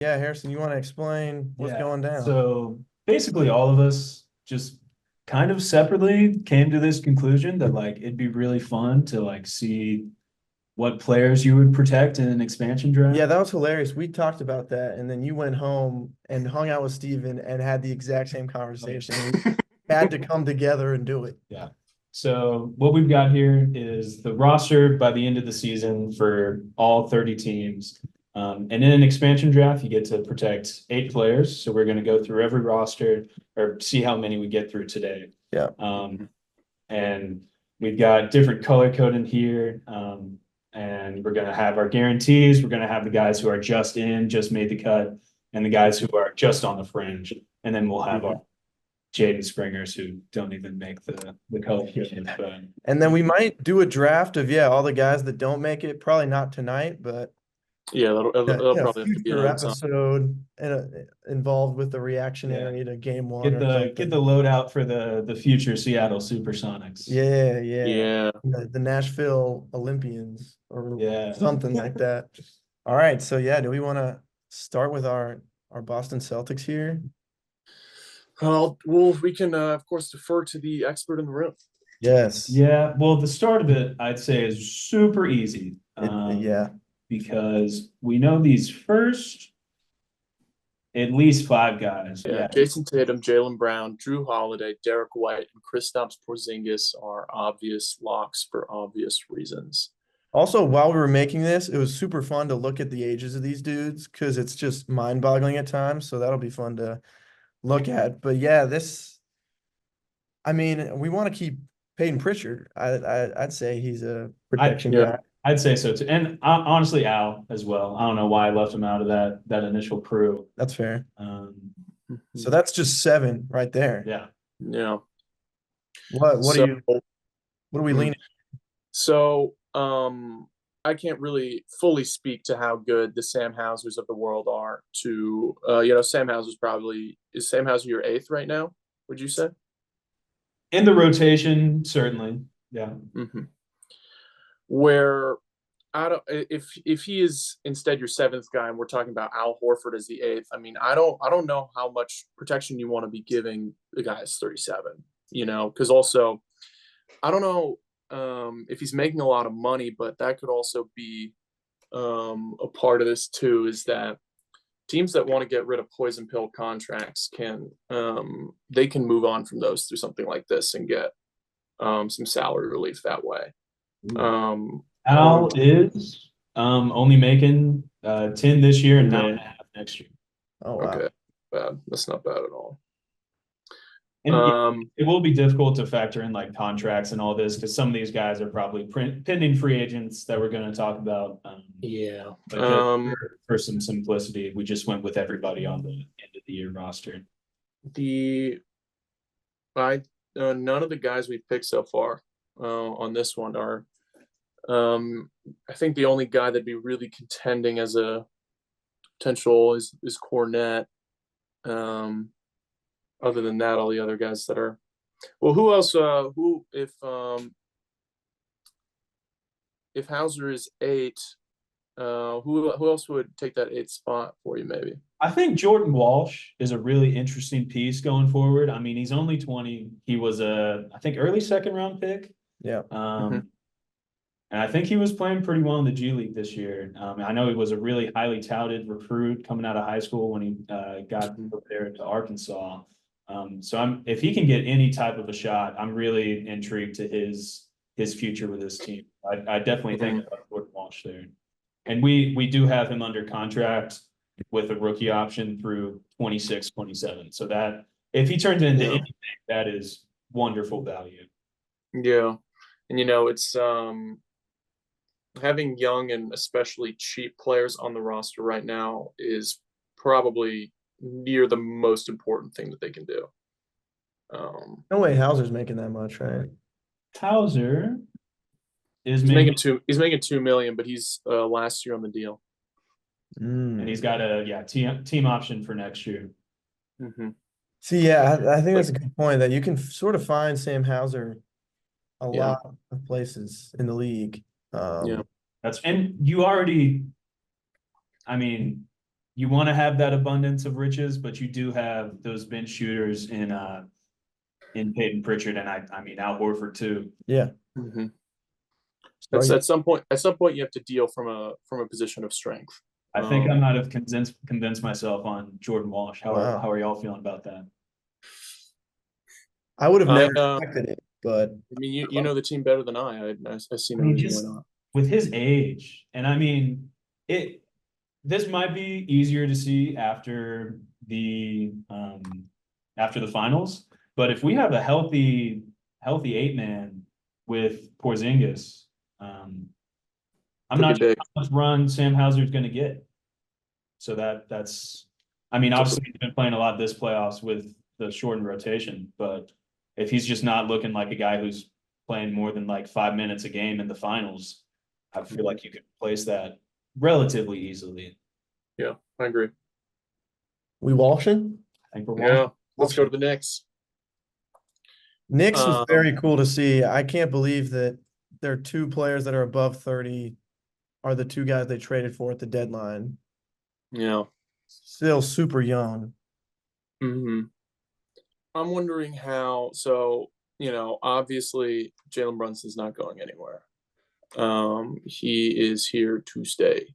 Yeah, Harrison, you want to explain what's Yeah. going down? So basically, all of us just kind of separately came to this conclusion that like it'd be really fun to like see what players you would protect in an expansion Yeah, draft. that was hilarious. We talked about that, and then you went home and hung out with Steven and had the exact same Oh, yeah. conversation. We had to come together and do it. Yeah. So what we've got here is the roster by the end of the season for all 30 teams. And in an expansion draft, you get to protect 8 players. So we're going to go through every roster or see how many we get through today. Yeah. And we've got different color coding here. And we're going to have our guarantees. We're going to have the guys who are just in, just made the cut, and the guys who are just on the fringe. And then we'll have our Jaden Springers who don't even make the color coding. But And then we might do a draft of, yeah, all the guys that don't make it. Probably not tonight, but Yeah, that'll probably have to be future another time. episode involved with the yeah, reactionary to game one get or the something. loadout for the future Seattle Supersonics. Yeah, yeah. Yeah. The Nashville Olympians or Yeah. something like that. All right, so yeah, do we want to start with our Boston Celtics here? Well, we can of course defer to the expert in the room. Yes. Yeah, well, the start of it, I'd say, is super easy Yeah. because we know these first at least 5 guys. Yeah, Yeah, Jason Tatum, Jaylen Brown, Drew Holiday, Derek White, and Kristaps Porzingis are obvious locks for obvious reasons. Also, while we were making this, it was super fun to look at the ages of these dudes because it's just mind-boggling at times. So that'll be fun to look at. But yeah, I mean, we want to keep Peyton Pritchard. I'd say he's a I protection Yeah. guy. I'd say so too, and honestly, Al as well. I don't know why I left him out of that initial crew. That's fair. Um, So that's just seven right there. yeah, Yeah. What do So, you what are we leaning? so I can't really fully speak to how good the Sam Hausers of the world are. Sam Hauser's is Sam Hauser your eighth right now? Would you say? in the rotation, certainly. Yeah, Mm-hmm. Where I don't if he is instead your seventh guy and we're talking about Al Horford as the eighth. I mean, I don't know how much protection you want to be giving the guy that's 37. Because also I don't know if he's making a lot of money, but that could also be a part of this too. Is that teams that want to get rid of poison pill contracts they can move on from those through something like this and get some salary relief that way. Um, Al is only making 10 this year and 9.5 next year. Oh wow. okay, bad. That's not bad at all. And yeah, Um, it will be difficult to factor in like contracts and all this because some of these guys are probably pending free agents that we're going to talk about. yeah. But just for some simplicity, we just went with everybody on the end of the year roster. The I None of the guys we've picked so far on this one are. I think the only guy that'd be really contending as a potential is Cornette. Um, Other than that, all the other guys that are. Well, who else? Who if Hauser is eight, who else would take that eighth spot for you? Maybe. I think Jordan Walsh is a really interesting piece going forward. I mean, he's only 20. He was I think, early second round pick. Yeah. Mhm. And I think he was playing pretty well in the G League this year. I know he was a really highly touted recruit coming out of high school when he got up there to Arkansas. So if he can get any type of a shot, I'm really intrigued to his future with this team. I definitely think about Jordan Walsh there. And we do have him under contract with a rookie option through 26, 27. So that if he turns into Yeah. anything, that is wonderful value. Yeah, and it's having young and especially cheap players on the roster right now is probably near the most important thing that they can do. No way Hauser's making that much, right? Hauser is he's making making two. He's making 2 million, but he's last year on the deal. and he's got a team option for next year. Mm-hmm. See, yeah, I think Like, that's a good point that you can sort of find Sam Hauser a yeah, lot of places in the league. yeah, And you already, I mean, you want to have that abundance of riches, but you do have those bench shooters in Peyton Pritchard, and I mean Al Horford too. Yeah. Mm-hmm. Are That's you- at some point. At some point, you have to deal from a position of strength. I think I might have convinced myself on Jordan Walsh. Wow. How are y'all feeling about that? I would have never I expected it, but I mean, you know the team better than I see I no mean, reason just why not. with his age, and I mean it. This might be easier to see after the finals, but if we have a healthy 8-man with Porzingis, I'm Could be not sure big. how much run Sam Hauser's going to get. So that's, I mean, obviously he's been playing a lot this playoffs with the shortened rotation, but if he's just not looking like a guy who's playing more than like 5 minutes a game in the finals, I feel like you could replace that relatively easily. Yeah, I agree. we Walshing? I think we're Yeah, let's go to the Knicks. Knicks was very cool to see. I can't believe that their two players that are above 30 are the two guys they traded for at the deadline. Yeah. Still super young. Mm-hmm. I'm wondering how. So obviously Jalen Brunson's not going anywhere. He is here to stay.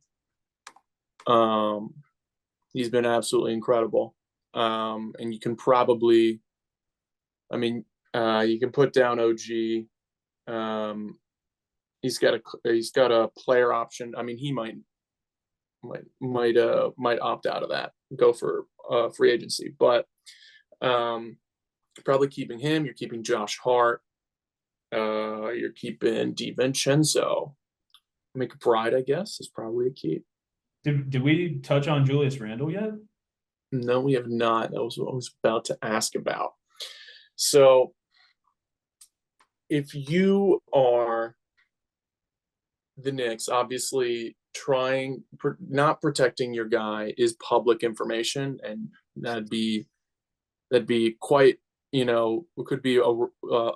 He's been absolutely incredible. And you can probably, I mean, you can put down OG. He's got a player option. I mean, he might opt out of that, go for free agency, but probably keeping him. You're keeping Josh Hart. You're keeping DiVincenzo. McBride, I guess, is probably a keep. Did we touch on Julius Randle yet? No, we have not. That was what I was about to ask about. So, if you are the Knicks, obviously not protecting your guy is public information, and that'd be quite it could be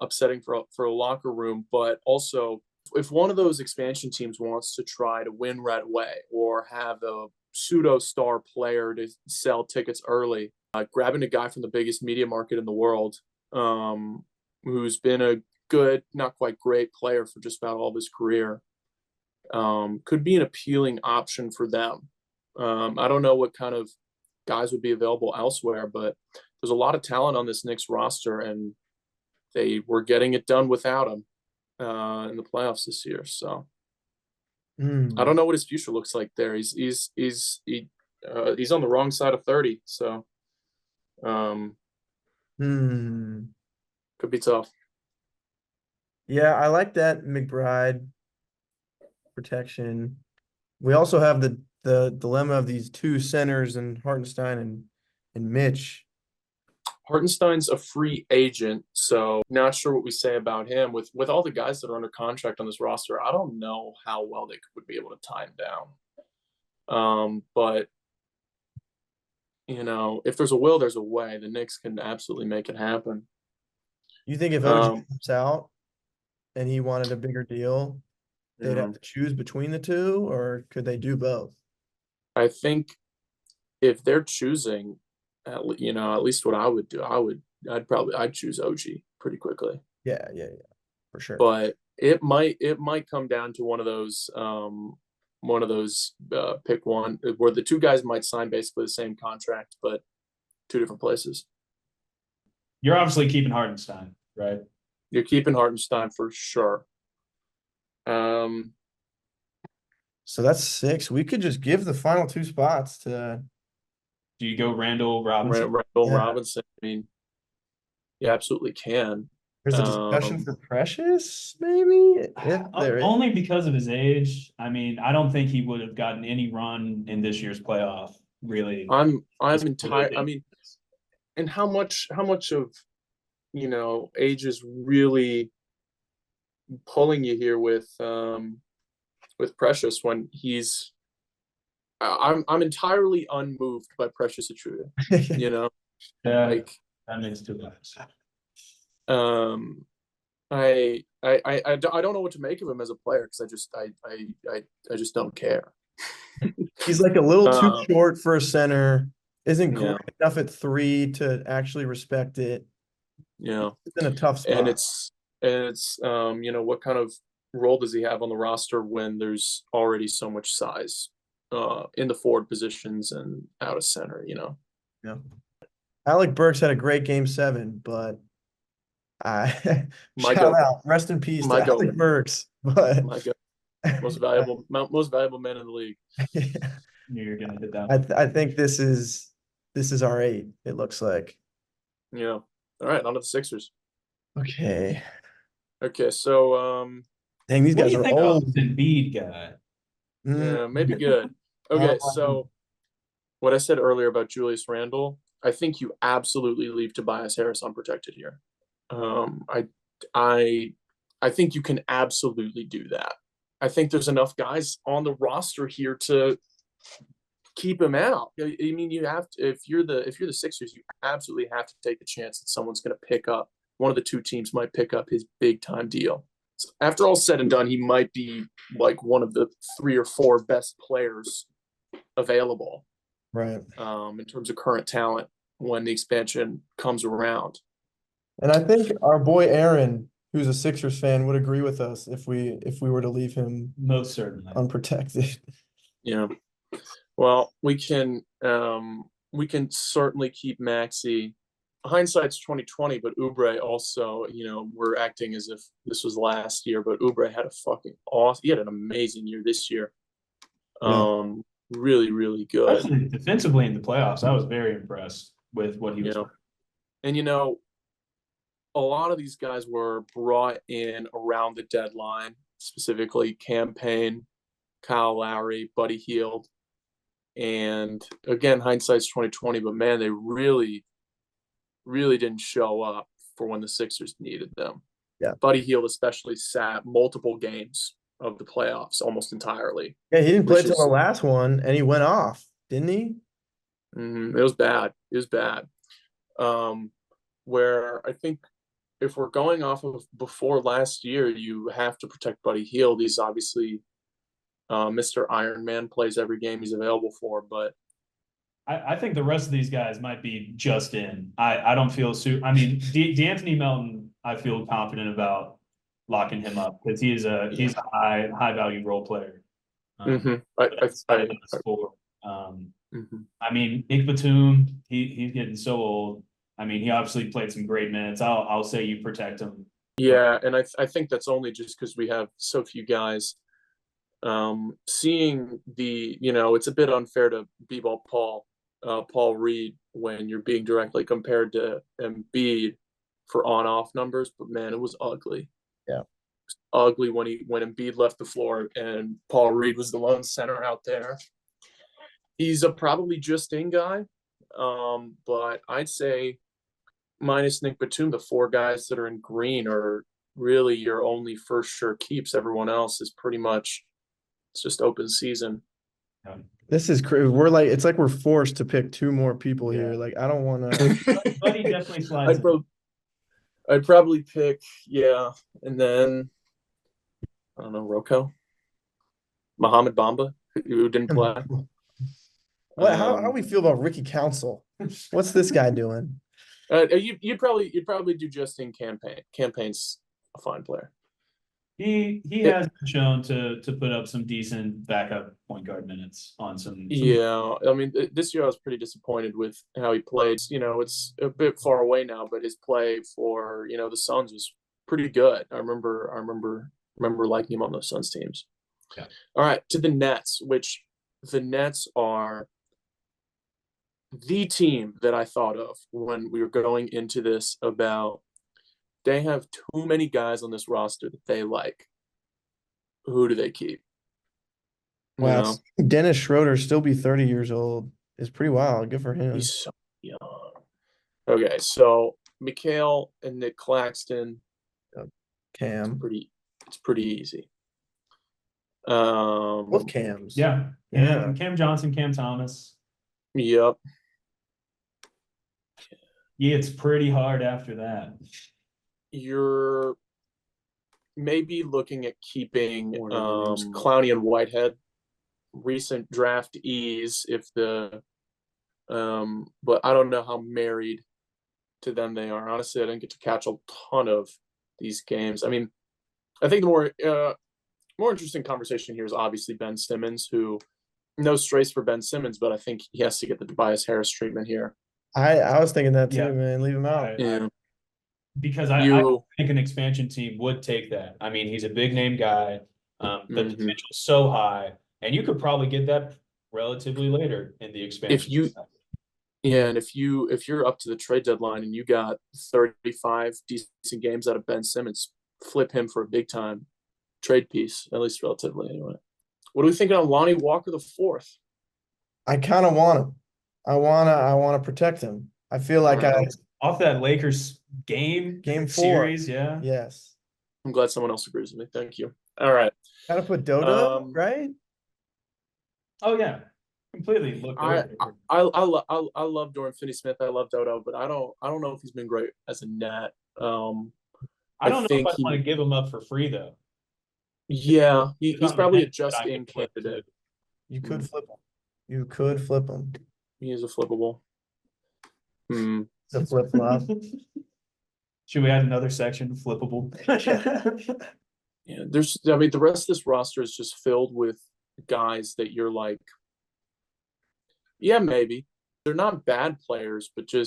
upsetting for a locker room, but also if one of those expansion teams wants to try to win right away or have a pseudo star player to sell tickets early, grabbing a guy from the biggest media market in the world, who's been a good, not quite great player for just about all of his career, could be an appealing option for them. I don't know what kind of guys would be available elsewhere, but there's a lot of talent on this Knicks roster, and they were getting it done without him in the playoffs this year. So I don't know what his future looks like there. He's on the wrong side of 30, so could be tough. Yeah, I like that McBride protection. We also have the dilemma of these two centers and Hartenstein and Mitch. Hartenstein's a free agent, so not sure what we say about him. With all the guys that are under contract on this roster, I don't know how well they would be able to tie him down. But if there's a will, there's a way. The Knicks can absolutely make it happen. You think if OG comes out and he wanted a bigger deal, they'd have to choose between the two, or could they do both? I think if they're choosing, at least what I would do, I'd choose OG pretty quickly. Yeah, for sure. But it might come down to one of those pick one, where the two guys might sign basically the same contract, but two different places. You're obviously keeping Hartenstein, right? You're keeping Hartenstein for sure. So that's 6. We could just give the final 2 spots to. Do you go Randall Robinson? Robinson. I mean, you absolutely can. There's a discussion for Precious, maybe? Only because of his age. I mean, I don't think he would have gotten any run in this year's playoff, really. I'm entire. I mean, and how much of age is really pulling you here with Precious when he's. I'm entirely unmoved by Precious Achuya. Yeah, that makes too much. I don't know what to make of him as a player, because I just don't care. He's like a little too Uh, short for a center. Isn't yeah, great enough at three to actually respect it. yeah. It's in a tough And spot. it's what kind of role does he have on the roster when there's already so much size in the forward positions and out of center, Yeah. Alec Burks had a great game 7, but I My shout goat, out, rest in peace my to goat, Alec Burks. But my goat, most valuable man in the league. Knew you were gonna hit that. I think this is our 8, it looks like. Yeah. All right, on to the Sixers. Okay. Okay, so Dang, these What do guys you are think of old. this Embiid guy? Mm, yeah, maybe good. Okay, um, so what I said earlier about Julius Randle, I think you absolutely leave Tobias Harris unprotected here. Um, I, I, I think you can absolutely do that. I think there's enough guys on the roster here to keep him out. I mean, you have to, if you're the Sixers, you absolutely have to take the chance that someone's going to pick up, one of the two teams might pick up his big time deal. So after all said and done, he might be like one of the 3 or 4 best players available right. in terms of current talent when the expansion comes around. And I think our boy Aaron, who's a Sixers fan, would agree with us if we were to leave him Most certainly. unprotected. Yeah. Well, we can certainly keep Maxi. Hindsight's 2020, but Oubre also, we're acting as if this was last year, but Oubre had a fucking awesome. He had an amazing year this year. Yeah. Really, really good. Especially defensively in the playoffs, I was very impressed with what he You was. know, and a lot of these guys were brought in around the deadline, specifically Campaign, Kyle Lowry, Buddy Hield. And again, hindsight's 2020, but man, they really, really didn't show up for when the Sixers needed them. Yeah. Buddy Hield especially sat multiple games of the playoffs almost entirely. Yeah, he didn't play Which till is the last one and he went off, didn't he? it was bad. It was bad. Where I think if we're going off of before last year, you have to protect Buddy Hield. He's obviously Mr. Iron Man, plays every game he's available for, but I think the rest of these guys might be just in. I don't feel I mean, D'Anthony Melton, I feel confident about locking him up because he's yeah. a high value role player. Mm-hmm. I Score. mm-hmm. I mean, Nick Batum, he's getting so old. I mean, he obviously played some great minutes. I'll say you protect him. Yeah, and I think that's only just because we have so few guys. Seeing it's a bit unfair to b-ball Paul Reed when you're being directly compared to Embiid for on-off numbers, but man, it was ugly. Yeah. It was ugly when Embiid left the floor and Paul Reed was the lone center out there. He's a probably just in guy, but I'd say minus Nick Batum, the 4 guys that are in green are really your only first sure keeps. Everyone else is pretty much it's just open season. This is crazy. It's like we're forced to pick 2 more people here. Like, I don't want to. Buddy definitely slides. I'd probably pick, and then I don't know, Rocco, Mohamed Bamba, who didn't play. What? How do we feel about Ricky Council? What's this guy doing? You'd probably do Justin Campaign. Campaign's a fine player. He has been shown to put up some decent backup point guard minutes on some. Yeah, I mean, this year I was pretty disappointed with how he played. It's a bit far away now, but his play for the Suns was pretty good. I remember liking him on those Suns teams. Yeah. All right, to the Nets, which the Nets are the team that I thought of when we were going into this about they have too many guys on this roster that they like. Who do they keep? Wow. Dennis Schroeder still be 30 years old. It's pretty wild. Good for him. He's so young. Okay, so Mikhail and Nick Claxton. Cam. It's pretty easy. Both Cams. Yeah. Cam Johnson, Cam Thomas. Yep. Yeah, it's pretty hard after that. You're maybe looking at keeping Clowney and Whitehead. recent draftees if but I don't know how married to them they are. Honestly, I didn't get to catch a ton of these games. I mean, I think the more interesting conversation here is obviously Ben Simmons, who no strays for Ben Simmons, but I think he has to get the Tobias Harris treatment here. I was thinking that too, Yeah. man. Leave him out. Yeah. Because I think an expansion team would take that. I mean, he's a big name guy. The potential is so high, and you could probably get that relatively later in the expansion. And if you're up to the trade deadline and you got 35 decent games out of Ben Simmons, flip him for a big time trade piece, at least relatively anyway. What are we thinking on Lonnie Walker the fourth? I kind of want him. I wanna protect him. I feel like off that Lakers game 4 series, yeah. Yes. I'm glad someone else agrees with me. Thank you. All right. Gotta put Dodo, right? Oh yeah, completely. Look, I love Dorian Finney-Smith. I love Dodo, but I don't know if he's been great as a net. I don't know if I want to give him up for free though. Yeah, he's probably a just-in candidate. You could flip him. You could flip him. He is a flippable. It's a flip flop. Should we add another section? Flippable. Yeah, the rest of this roster is just filled with guys that you're like, yeah, maybe. They're not bad players, but they're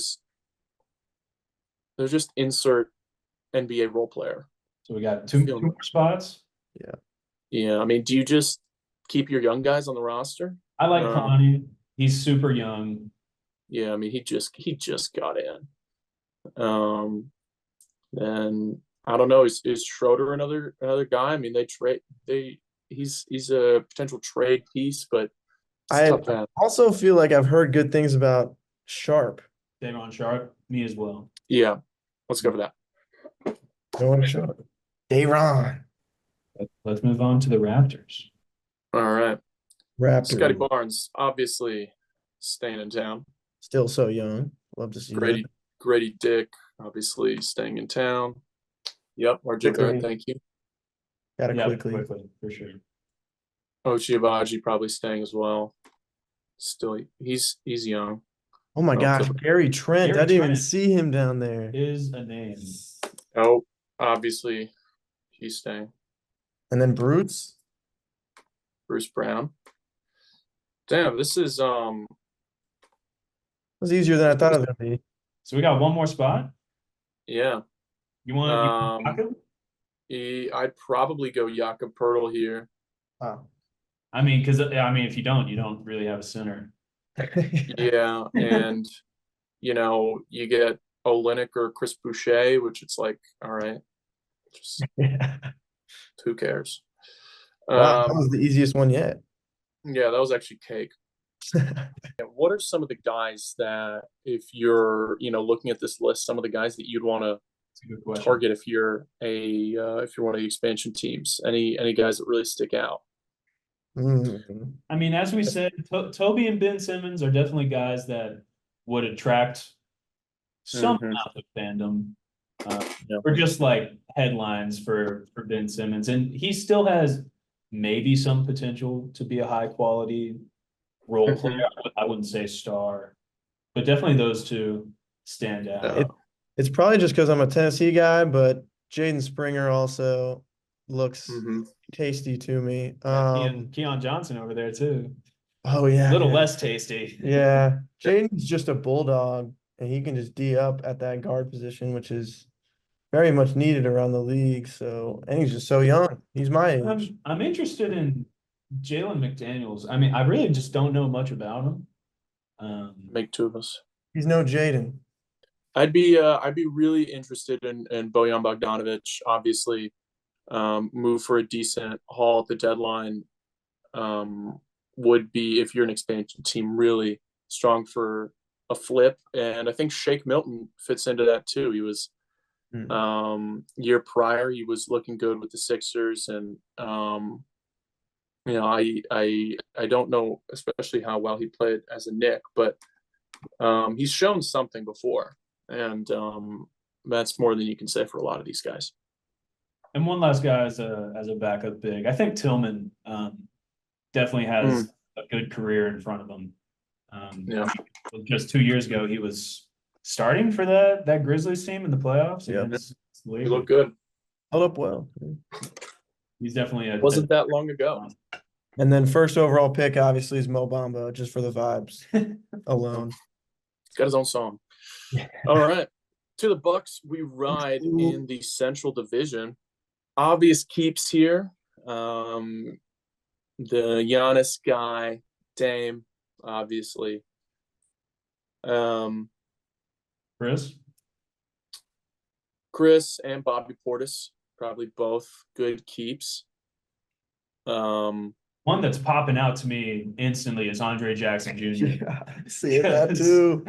just insert NBA role player. So we got two more spots. Yeah. Yeah. I mean, do you just keep your young guys on the roster? I like Connie. He's super young. Yeah, I mean, he just got in. Then I don't know. Is Schroeder another guy? I mean, he's a potential trade piece, but I also feel like I've heard good things about Sharp. Daron Sharp, me as well. Yeah, let's go for that. Daron Sharp. Daron. Let's move on to the Raptors. All right. Raptors. Scotty Barnes, obviously staying in town. Still so young. Love to see Grady, that. Grady Dick, obviously staying in town. Yep, RJ Barrett, thank you. Got it quickly, for sure. Ochai Agbaji probably staying as well. Still, he's young. Oh my gosh, Gary Trent. I didn't even see him down there. Is a name. Oh, obviously he's staying. And then Bruce Brown. Damn, this is it was easier than I thought it was gonna be. So we got one more spot. Yeah. You want Jakob? I'd probably go Jakob Pertl here. Wow. I mean, if you don't really have a center. Yeah, and you get Olynyk or Chris Boucher, which it's like, all right, just who cares? Wow, that was the easiest one yet. Yeah, that was actually cake. What are some of the guys that, if you're looking at this list, some of the guys that you'd want to target if you're one of the expansion teams? Any guys that really stick out? I mean, as we said, Toby and Ben Simmons are definitely guys that would attract some amount of fandom, or just like headlines for Ben Simmons, and he still has maybe some potential to be a high quality role player. I wouldn't say star, but definitely those two stand out. It's probably just because I'm a Tennessee guy, but Jaden Springer also looks tasty to me. Keon Johnson over there too. Oh yeah, a little less tasty. Yeah, Jaden's just a bulldog, and he can just D up at that guard position, which is very much needed around the league. So, and he's just so young. He's my age. I'm interested in Jalen McDaniels. I mean, I really just don't know much about him. Make two of us. He's no Jaden. I'd be really interested in Bojan Bogdanovic. Obviously, move for a decent haul at the deadline. Would be, if you're an expansion team, really strong for a flip. And I think Shake Milton fits into that too. He was year prior, he was looking good with the Sixers, and I don't know especially how well he played as a Knick, but he's shown something before, and that's more than you can say for a lot of these guys. And one last guy as a backup big, I think Tillman definitely has a good career in front of him. Yeah. Just 2 years ago, he was starting for that Grizzlies team in the playoffs. Yeah. And He looked good. Held up well. he's definitely Wasn't that long ago. And then first overall pick obviously is Mo Bamba, just for the vibes alone. He's got his own song. All right. To the Bucks, we ride in the Central Division. Obvious keeps here. The Giannis guy, Dame, obviously. Chris and Bobby Portis, probably both good keeps. One that's popping out to me instantly is Andre Jackson Jr. Yeah, I see that too.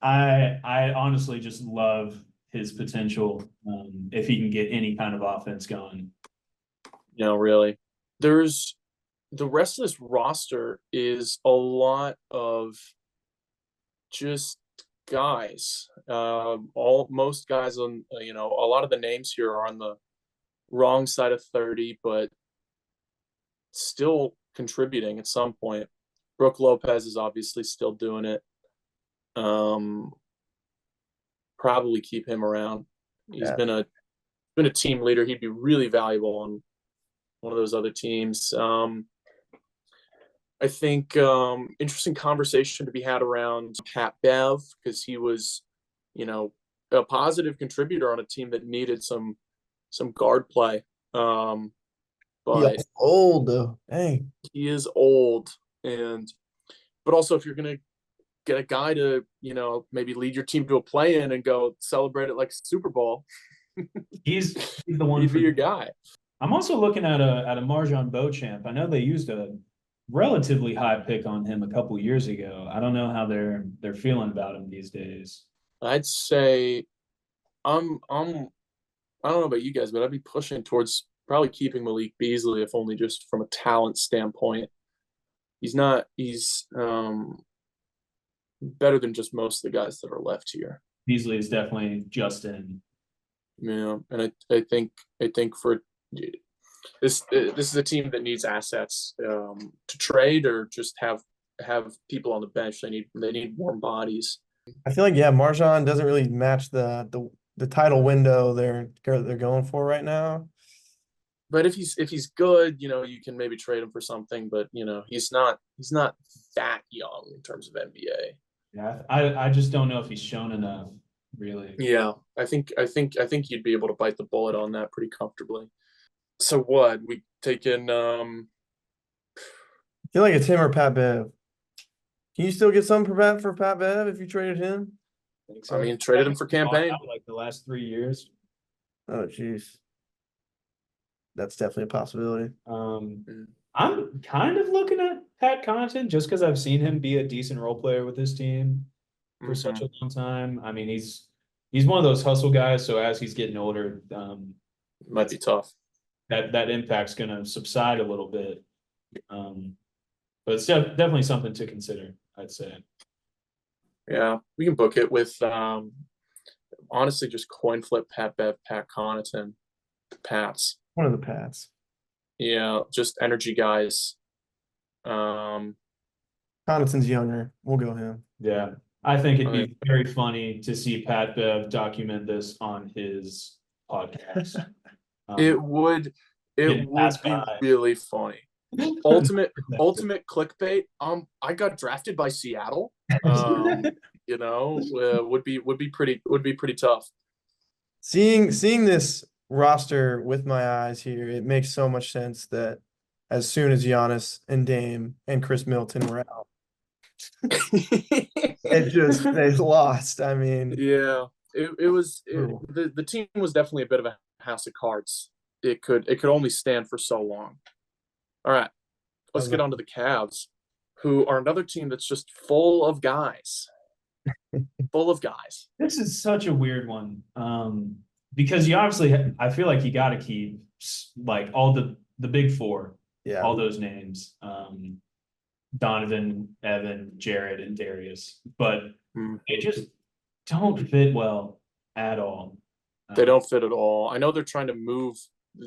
I honestly just love his potential if he can get any kind of offense going. Really. There's the rest of this roster is a lot of just guys. Most guys on a lot of the names here are on the wrong side of 30, but still contributing at some point. Brooke Lopez is obviously still doing it. Probably keep him around. He's been a team leader. He'd be really valuable on one of those other teams. I think interesting conversation to be had around Pat Bev, because he was, a positive contributor on a team that needed some guard play. But he's old though. Dang. he is old, but also if you're gonna get a guy to maybe lead your team to a play-in and go celebrate it like Super Bowl, he's the one he'd be your guy. I'm also looking at a Marjon Beauchamp. I know they used a relatively high pick on him a couple years ago. I don't know how they're feeling about him these days. I'd say I don't know about you guys, but I'd be pushing towards probably keeping Malik Beasley, if only just from a talent standpoint. He's better than just most of the guys that are left here. Beasley is definitely just in. Yeah, and I think for this is a team that needs assets to trade or just have people on the bench. They need warm bodies. I feel like Marjon doesn't really match the title window they're going for right now. But if he's good, you can maybe trade him for something. But he's not that young in terms of NBA. Yeah, I just don't know if he's shown enough, really. Yeah, I think you'd be able to bite the bullet on that pretty comfortably. So what we taking? I feel like it's him or Pat Bev. Can you still get some for Pat Bev if you traded him? I mean, traded him for campaign. Like the last 3 years. Oh, jeez. That's definitely a possibility. I'm kind of looking at Pat Connaughton just because I've seen him be a decent role player with this team for such a long time. I mean, he's one of those hustle guys. So as he's getting older, might be tough. That impact's going to subside a little bit. But it's definitely something to consider, I'd say. Yeah, we can book it with honestly just coin flip Pat Bev, Pat Connaughton, Pats. One of the Pats. Yeah, just energy guys. Connaughton's younger. We'll go him. Yeah. I think it'd be very funny to see Pat Bev document this on his podcast. It would be really funny. Ultimate clickbait. I got drafted by Seattle. Would be pretty tough. Seeing this roster with my eyes here, it makes so much sense that as soon as Giannis and Dame and Chris Middleton were out, they lost. I mean, yeah, the team was definitely a bit of a house of cards. It could only stand for so long. All right, let's get on to the Cavs, who are another team that's just full of guys. Full of guys. This is such a weird one. Because you obviously, I feel like you got to keep like all the big four, all those names, Donovan, Evan, Jared, and Darius, but they just don't fit well at all. They don't fit at all. I know they're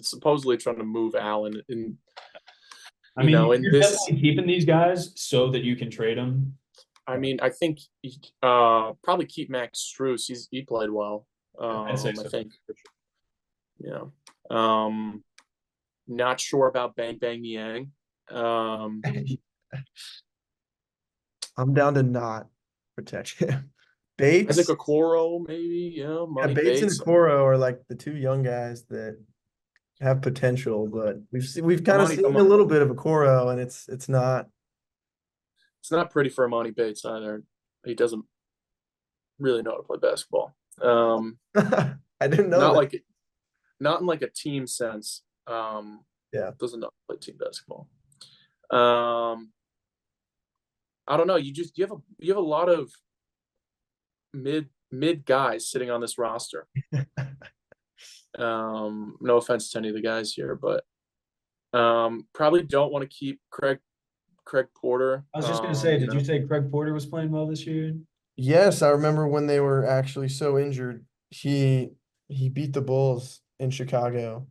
supposedly trying to move Allen I mean, And you're this, definitely keeping these guys so that you can trade them. I think probably keep Max Strus. He played well. I'd say I so. think. Yeah. Not sure about Bang Bang Yang. Um, I'm down to not protect him. Isaac Bates, Okoro, maybe. Yeah, yeah, Money Bates and Bates. Okoro are like the two young guys that have potential, but we've kind of Amani, seen a little bit of Okoro, and it's not. it's not pretty for Amani Bates either. He doesn't really know how to play basketball. I didn't know Not that. like not in like a team sense. Yeah. Doesn't know how to play team basketball. Um, I don't know. You have a lot of mid guys sitting on this roster. No offense to any of the guys here, but probably don't want to keep Craig Porter. I was just gonna say, did you say Craig Porter was playing well this year? Yes, I remember when they were actually so injured. He beat the Bulls in Chicago,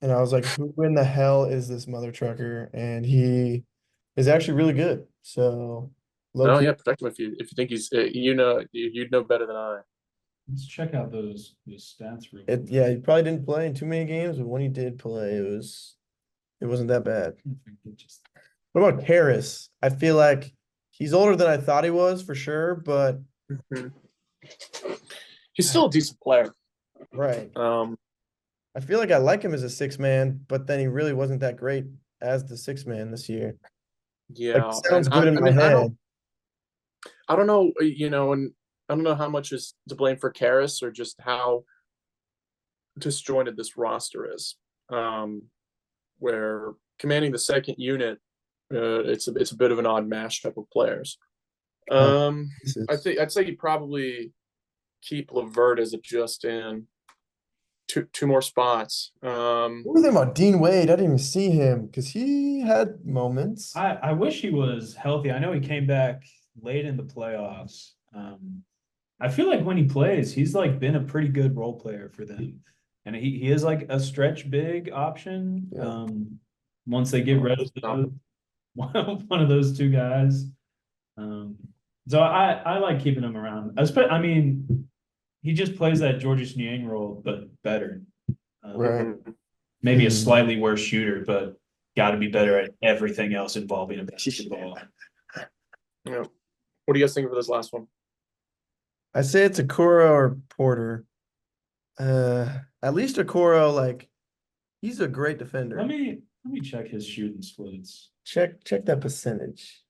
and I was like, "Who in the hell is this mother trucker?" And he is actually really good. So low No, key, yeah, protect him if you think he's you'd know better than I. Let's check out those stats real it quick. yeah, he probably didn't play in too many games, but when he did play, it wasn't that bad. What about Harris? I feel like he's older than I thought he was for sure, but Mhm. He's still a decent player. right. Um, I feel like I like him as a six man, but then he really wasn't that great as the six man this year. Like yeah, sounds and good in I my mean, head. I don't know, and I don't know how much is to blame for Karras or just how disjointed this roster is. Where commanding the second unit, it's a bit of an odd mashup of players. Uh, I'd say you probably keep Levert as a just in two more spots. What were they about Dean Wade? I didn't even see him because he had moments. I wish he was healthy. I know he came back late in the playoffs. I feel like when he plays, he's like been a pretty good role player for them. And he is like a stretch big option. Yeah. Once they get rid of one of those two guys. Um, so I like keeping him around. I mean, he just plays that Georges Niang role, but better. Right. Maybe a slightly worse shooter, but got to be better at everything else involving a basketball. Yeah. What do you guys think of this last one? I say it's Okoro or Porter. At least Okoro, like he's a great defender. Let me check his shooting splits. Check that percentage.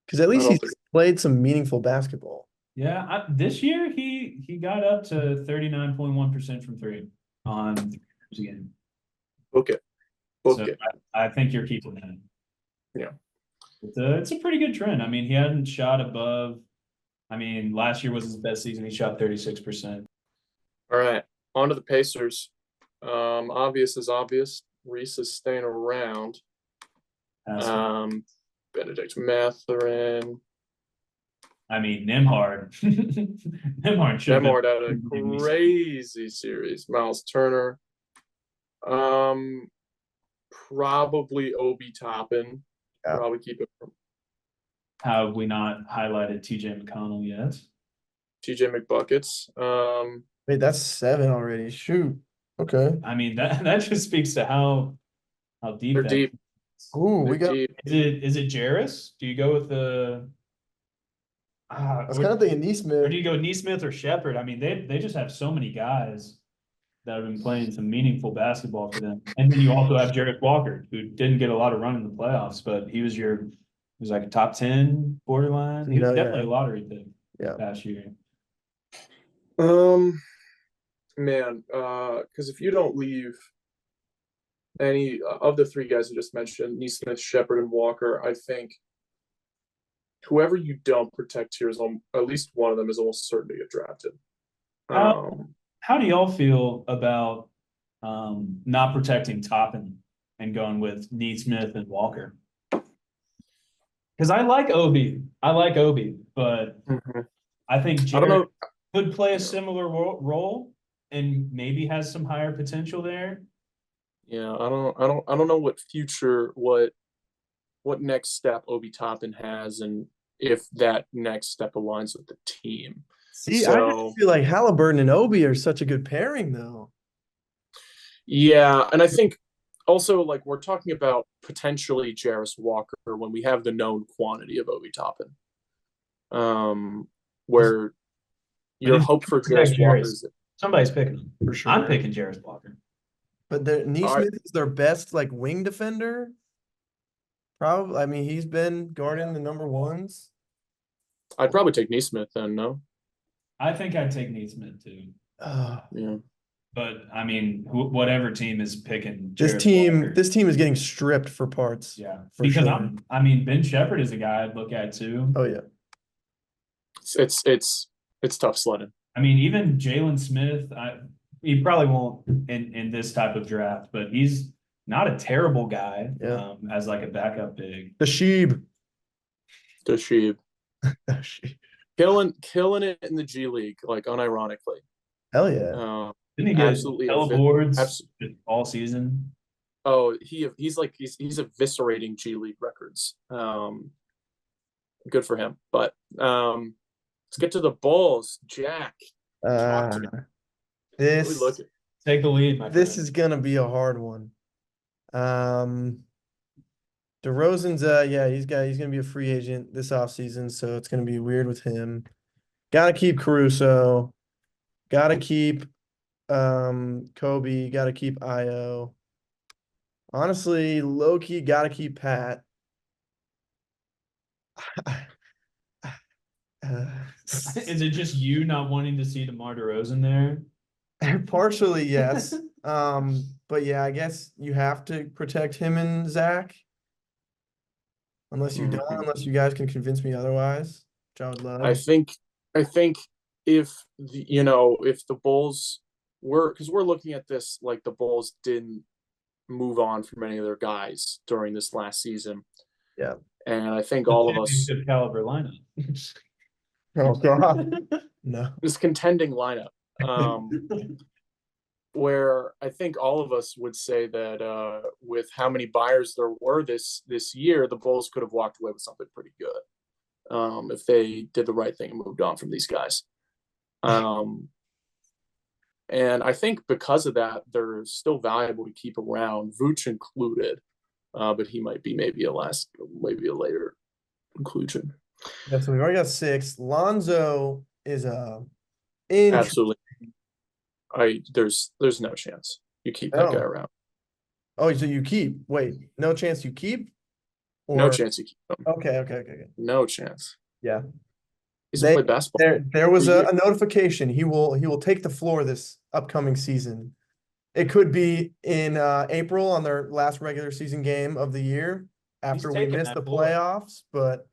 Because at least he's played some meaningful basketball. Yeah, this year he got up to 39.1% from three on 3 games again. Okay. So I think you're keeping that. Yeah. It's a pretty good trend. I mean, he hadn't shot above. I mean, last year was his best season. He shot 36%. All right. On to the Pacers. Obvious is obvious. Reese is staying around. Benedict Mathurin. I mean, Nembhard. Nembhard had a crazy series. Miles Turner. Probably Obi Toppin. Yeah. Probably keep it from How have we not highlighted TJ McConnell yet? TJ McBuckets. Wait, that's 7 already. Shoot. Okay. I mean, that just speaks to how deep They're that deep. Ooh, we They're got. deep. is it Jarris? Do you go with the I was kind of thinking or do Neesmith. you go Neesmith or Shepard? I mean, they just have so many guys that have been playing some meaningful basketball for them. And then you also have Jarrett Walker, who didn't get a lot of run in the playoffs, but he was like a top 10 borderline. He was definitely a lottery pick last year. Man, because if you don't leave any of the three guys I just mentioned, Neesmith, Shepard, and Walker, I think whoever you don't protect here is at least one of them is almost certain to get drafted. How do y'all feel about not protecting Toppin and going with Neesmith and Walker? Because I like Obi, but I think Jared could play a similar role and maybe has some higher potential there. Yeah, I don't know what next step Obi Toppin has, and if that next step aligns with the team. See, I just So feel like Halliburton and Obi are such a good pairing, though. yeah, and I think also like we're talking about potentially Jarris Walker when we have the known quantity of Obi Toppin. Where your he's hope for protect Jarris Walker Jarris. is Somebody's picking him. For sure. I'm picking Jarris Walker. But all right. Neesmith is their best like wing defender. Probably, I mean, he's been guarding the number ones. I'd probably take Neesmith then, no? I think I'd take Neesmith too. Yeah. But I mean, whatever team is picking This Jarris team, Walker, this team is getting stripped for parts. yeah, for because sure. I mean, Ben Shepherd is a guy I'd look at too. Oh yeah. It's tough sledding. I mean, even Jalen Smith, he probably won't in this type of draft, but he's not a terrible guy. Yeah. As like a backup big. The Sheeb. The Sheeb. The Sheeb. Killing it in the G League, like unironically. Hell yeah. Didn't he get absolutely hella boards all season? Oh, he's eviscerating G League records. Good for him. But let's get to the Bulls. Jack, talk to me. This Look at Take the lead, my this friend. is gonna be a hard one. DeRozan's yeah, he's gonna be a free agent this offseason, so it's gonna be weird with him. Gotta keep Caruso. Gotta keep Kobe. Gotta keep Io. Honestly, low-key gotta keep Pat. Is it just you not wanting to see DeMar DeRozan there? Partially, yes. But yeah, I guess you have to protect him and Zach. Unless you don't, unless you guys can convince me otherwise, which I would love. I think if if the Bulls because we're looking at this like the Bulls didn't move on from any of their guys during this last season. Yeah. And I think all of us caliber lineup. Oh God. No. this contending lineup. Where I think all of us would say that with how many buyers there were this year, the Bulls could have walked away with something pretty good if they did the right thing and moved on from these guys. And I think because of that, they're still valuable to keep around, Vooch included, but he might be maybe a later inclusion. Yeah, so we've already got 6. Lonzo is Absolutely. There's no chance you keep that guy around. Oh, so you keep? Wait, no chance you keep? Or... No chance you keep him. Okay. No chance. Yeah. He's played basketball. There was a notification. He will take the floor this upcoming season. It could be in April on their last regular season game of the year after we missed the playoffs, but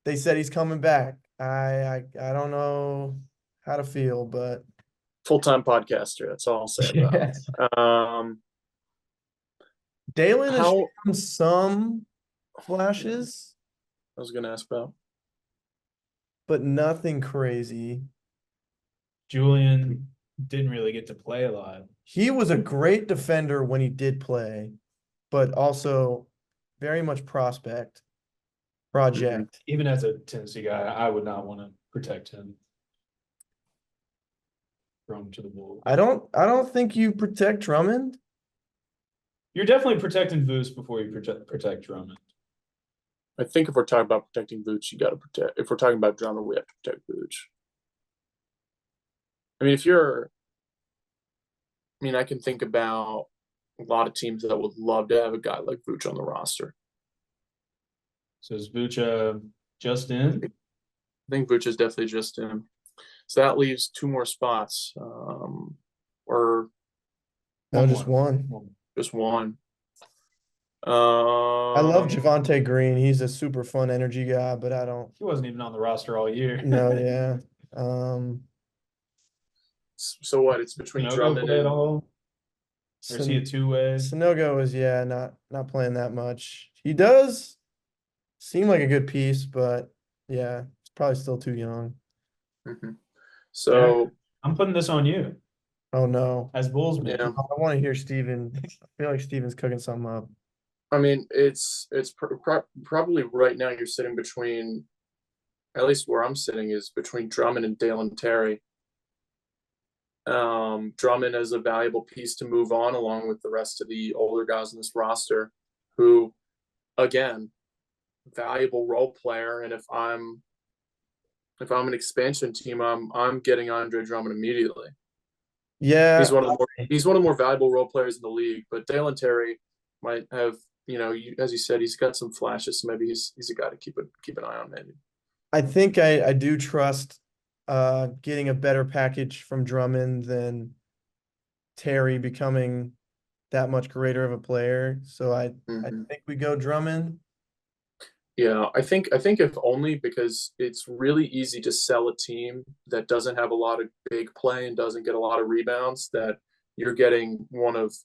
they said he's coming back. I don't know how to feel, but full-time podcaster. That's all I'll say about it. Dalen has shown some flashes. I was gonna ask about, but nothing crazy. Julian didn't really get to play a lot. He was a great defender when he did play, but also very much project. Even as a Tennessee guy, I would not want to protect him. Throw him to the wolves. I don't think you protect Drummond. You're definitely protecting Vooch before you protect Drummond. I think if we're talking about protecting Vooch, you got to protect. If we're talking about Drummond, we have to protect Vooch. I mean, I can think about a lot of teams that would love to have a guy like Vooch on the roster. So is Vooch just in? I think Vooch is definitely just in. So that leaves 2 more spots. Or no, just one. Just one. I love Javonte Green. He's a super fun energy guy, but I don't. He wasn't even on the roster all year. No, yeah. So what? It's between Drummond and all. Or is he a 2-way? Sanogo is not playing that much. He does seem like a good piece, but yeah, he's probably still too young. Mm-hmm. So yeah, I'm putting this on you. Oh no. As Bulls man. I want to hear Steven. I feel like Steven's cooking something up. I mean, probably right now you're sitting between, at least where I'm sitting is between Drummond and Dalen Terry. Drummond is a valuable piece to move on along with the rest of the older guys in this roster, who, again, valuable role player. And if I'm an expansion team, I'm getting Andre Drummond immediately. Yeah, He's one of the more valuable role players in the league. But Dalen Terry might have, as you said, he's got some flashes. So maybe he's a guy to keep an eye on. Maybe. I think I do trust getting a better package from Drummond than Terry becoming that much greater of a player. So I think we go Drummond. Yeah, I think if only because it's really easy to sell a team that doesn't have a lot of big play and doesn't get a lot of rebounds, that you're getting one of,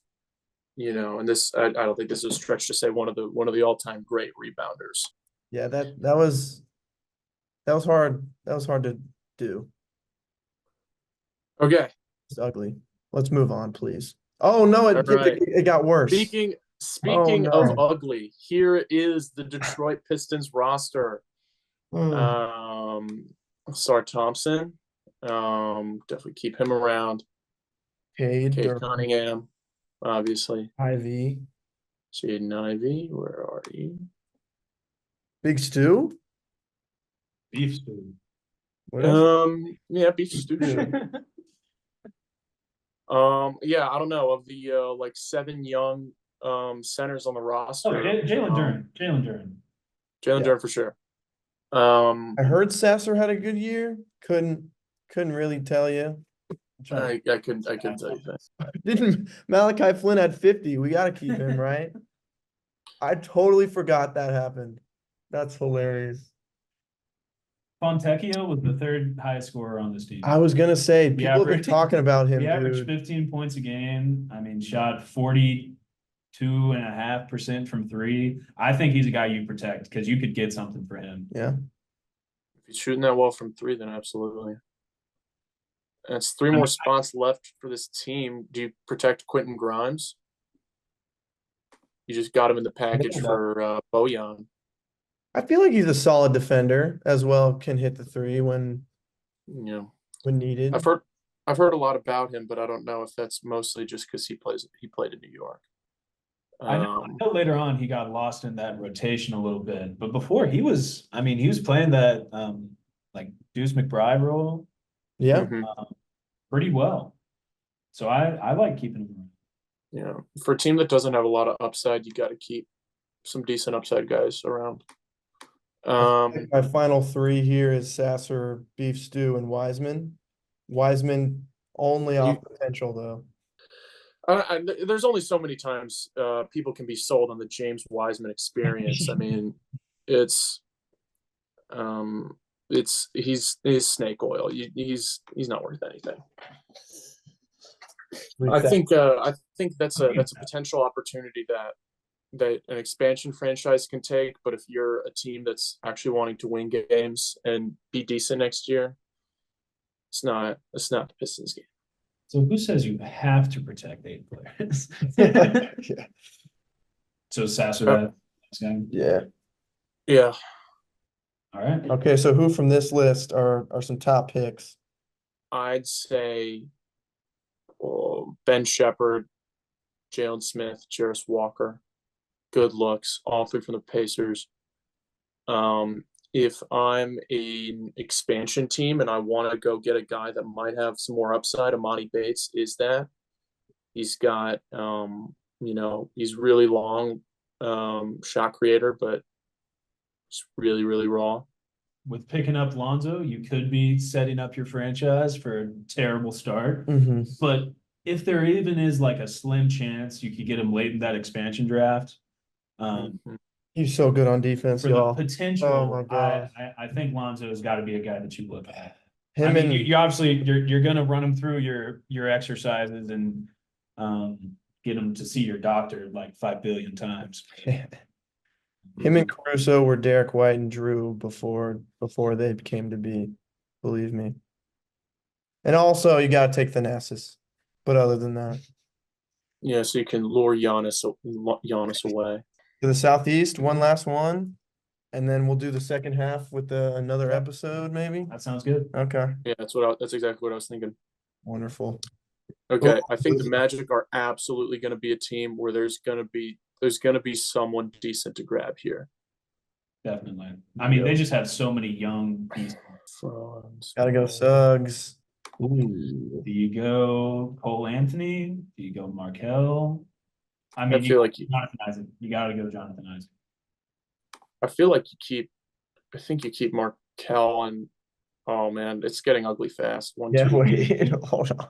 and this I don't think this is a stretch to say one of the all-time great rebounders. Yeah, that was hard. That was hard to do. Okay. It's ugly. Let's move on, please. Oh no, All right. it got worse. Speaking no. of ugly, here is the Detroit Pistons roster. Sar Thompson. Definitely keep him around. Cade Cunningham, obviously. Ivy. Jaden Ivey, where are you? Big Stu? Beef stew. Yeah, Beef Stew. Yeah, I don't know of the like 7 young centers on the roster. Jalen Duren. Jalen Duren for sure. I heard Sasser had a good year. Couldn't really tell you. I couldn't tell you that. Didn't Malachi Flynn had 50? We got to keep him, right? I totally forgot that happened. That's hilarious. Fontecchio was the 3rd highest scorer on this team. I was gonna say people have been talking about him. He averaged 15 points a game. I mean, shot 42.5% from 3. I think he's a guy you protect because you could get something for him. Yeah. If he's shooting that well from 3, then absolutely. And it's 3 more spots left for this team. Do you protect Quentin Grimes? You just got him in the package for Bojan. I feel like he's a solid defender as well. Can hit the 3 when needed. I've heard a lot about him, but I don't know if that's mostly just because he played in New York. I know later on he got lost in that rotation a little bit, but before he was playing that like Deuce McBride role. Yeah. Pretty well. So I like keeping him around. Yeah, for a team that doesn't have a lot of upside, you got to keep some decent upside guys around. My final 3 here is Sasser, Beef Stew, and Wiseman. Wiseman only off potential though. There's only so many times people can be sold on the James Wiseman experience. I mean, he's snake oil. He's not worth anything. I think that's a potential opportunity that an expansion franchise can take. But if you're a team that's actually wanting to win games and be decent next year, it's not the Pistons game. So who says you have to protect 8 players? Yeah. So Sasser, yeah. Yeah. All right. Okay, so who from this list are some top picks? I'd say Ben Shepherd, Jalen Smith, Jarris Walker. Good looks, all 3 from the Pacers. If I'm an expansion team and I want to go get a guy that might have some more upside, Amani Bates is that. He's got, he's really long shot creator, but it's really, really raw. With picking up Lonzo, you could be setting up your franchise for a terrible start. But if there even is like a slim chance you could get him late in that expansion draft, he's so good on defense, y'all. The potential. Oh my God. I think Lonzo has got to be a guy that you look at. You obviously you're gonna run him through your exercises and get him to see your doctor like 5 billion times. Him and Caruso were Derek White and Drew before they came to be, believe me. And also you gotta take Thanasis. But other than that. Yeah, so you can lure Giannis away. to the Southeast, one last one, and then we'll do the second half with another episode, maybe. That sounds good. Okay, Yeah, that's exactly what I was thinking. wonderful. Okay, I think the Oh, Magic are absolutely going to be a team where there's gonna be someone decent to grab here. Definitely. I mean, Yep. they just have so many young pieces. Franz. gotta go Suggs. Ooh, do you go Cole Anthony? Do you go Markel? I mean, I feel like Jonathan Isaac. You got to go Jonathan Isaac. I feel like you keep. I think you keep Markel and. Oh man, it's getting ugly fast. One, Yeah, two. wait, hold on.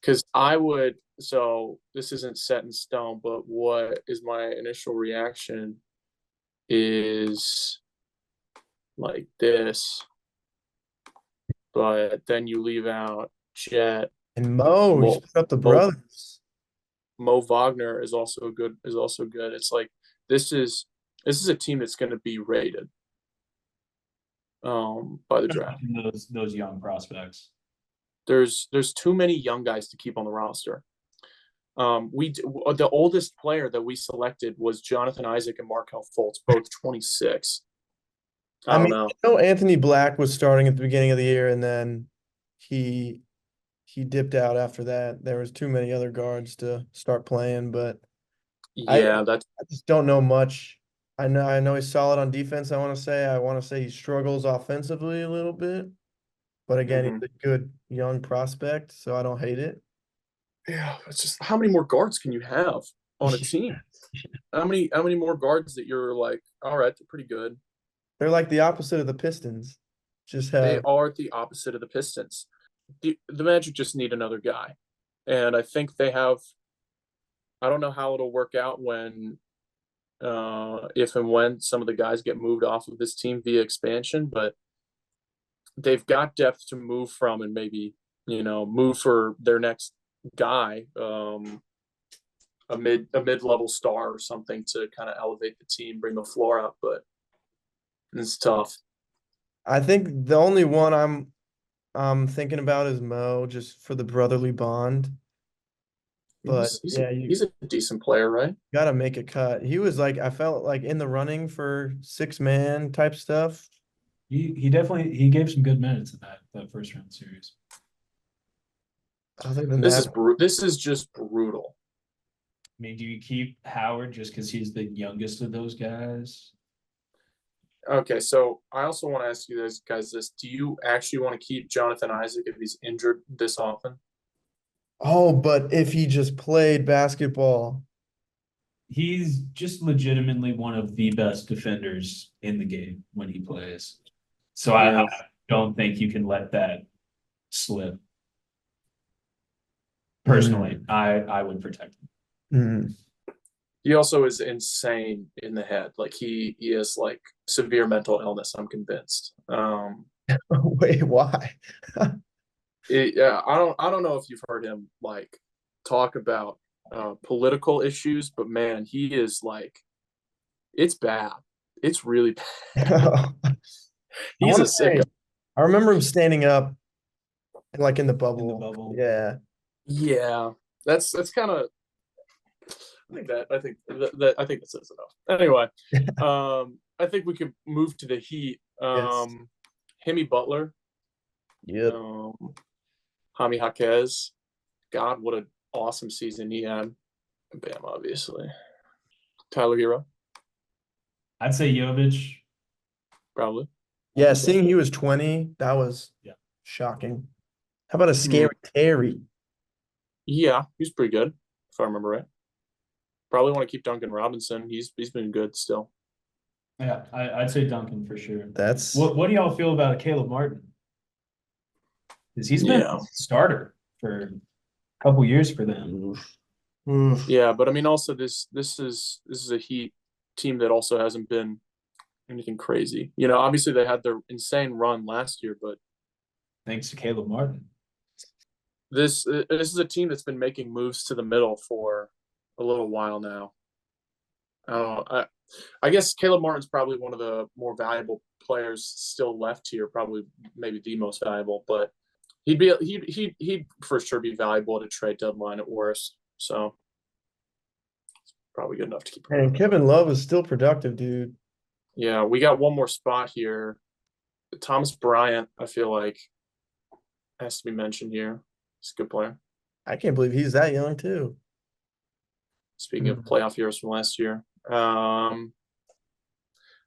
Because I would. So this isn't set in stone, but what is my initial reaction is like this, but then you leave out Jet. And Mo, you Mo, split up the Mo, brothers. Mo Wagner is also good. Is also good. It's like this is a team that's going to be rated by the draft. Those young prospects. There's too many young guys to keep on the roster. The oldest player that we selected was Jonathan Isaac and Markel Fultz, both 26. I I don't mean, know. Anthony Black was starting at the beginning of the year, and then he he dipped out after that. There was too many other guards to start playing, but I Yeah, that's I just don't know much. I know he's solid on defense, I want to say he struggles offensively a little bit, but again, mhm. he's a good young prospect, so I don't hate it. Yeah. It's just how many more guards can you have on a team? How many more guards that you're like, all right, they're pretty good. They're like the opposite of the Pistons. Just They have are the opposite of the Pistons. The Magic just need another guy, and I think they have. I don't know how it'll work out when, if and when some of the guys get moved off of this team via expansion, but they've got depth to move from and maybe move for their next guy, a mid level star or something to kind of elevate the team, bring the floor up, but it's tough. I think the only one I'm thinking about is Mo, just for the brotherly bond. But He's a, yeah, you he's a decent player, right? gotta make a cut. He was like, I felt like in the running for 6 man type stuff. He definitely he gave some good minutes in that first round series. Other than This that, is this is just brutal. I mean, do you keep Howard just because he's the youngest of those guys? Okay, so I also want to ask you guys this: do you actually want to keep Jonathan Isaac if he's injured this often? oh, but if he just played basketball, He's just legitimately one of the best defenders in the game when he plays. So I Yeah. don't think you can let that slip. mm, Personally, I would protect him. mm. He also is insane in the head. Like he has like severe mental illness. I'm convinced. Wait, why? Yeah, I don't know if you've heard him like talk about political issues, but man, he is like it's bad. It's really bad. I He's want a to say, sicko. I remember him standing up like in the In the bubble. bubble. Yeah. Yeah, that's kind of. I think that says enough. Anyway, I think we can move to the Heat. Yes. Hemi Butler, Yep. Jaime Jaquez. God, what an awesome season he had. Bam, obviously. Tyler Hero, I'd say Jovic. probably. Yeah, seeing he was 20, that was Yeah. shocking. How about a scary Terry? Yeah, he's pretty good, if I remember right. Probably want to keep Duncan Robinson. He's been good still. Yeah, I'd say Duncan for sure. That's What do y'all feel about Caleb Martin? Because he's been Yeah. a starter for a couple years for them. oof. Oof. Yeah, but I mean, also this is a Heat team that also hasn't been anything crazy. Obviously they had their insane run last year, but Thanks to Caleb Martin. this is a team that's been making moves to the middle for a little while now. I guess Caleb Martin's probably one of the more valuable players still left here, probably maybe the most valuable, but he'd for sure be valuable at a trade deadline at worst. So probably good enough to keep. And Kevin Love is still productive, dude. Yeah, we got one more spot here. Thomas Bryant, I feel like, has to be mentioned here. He's a good player. I can't believe he's that young too. Speaking of playoff years from last year, how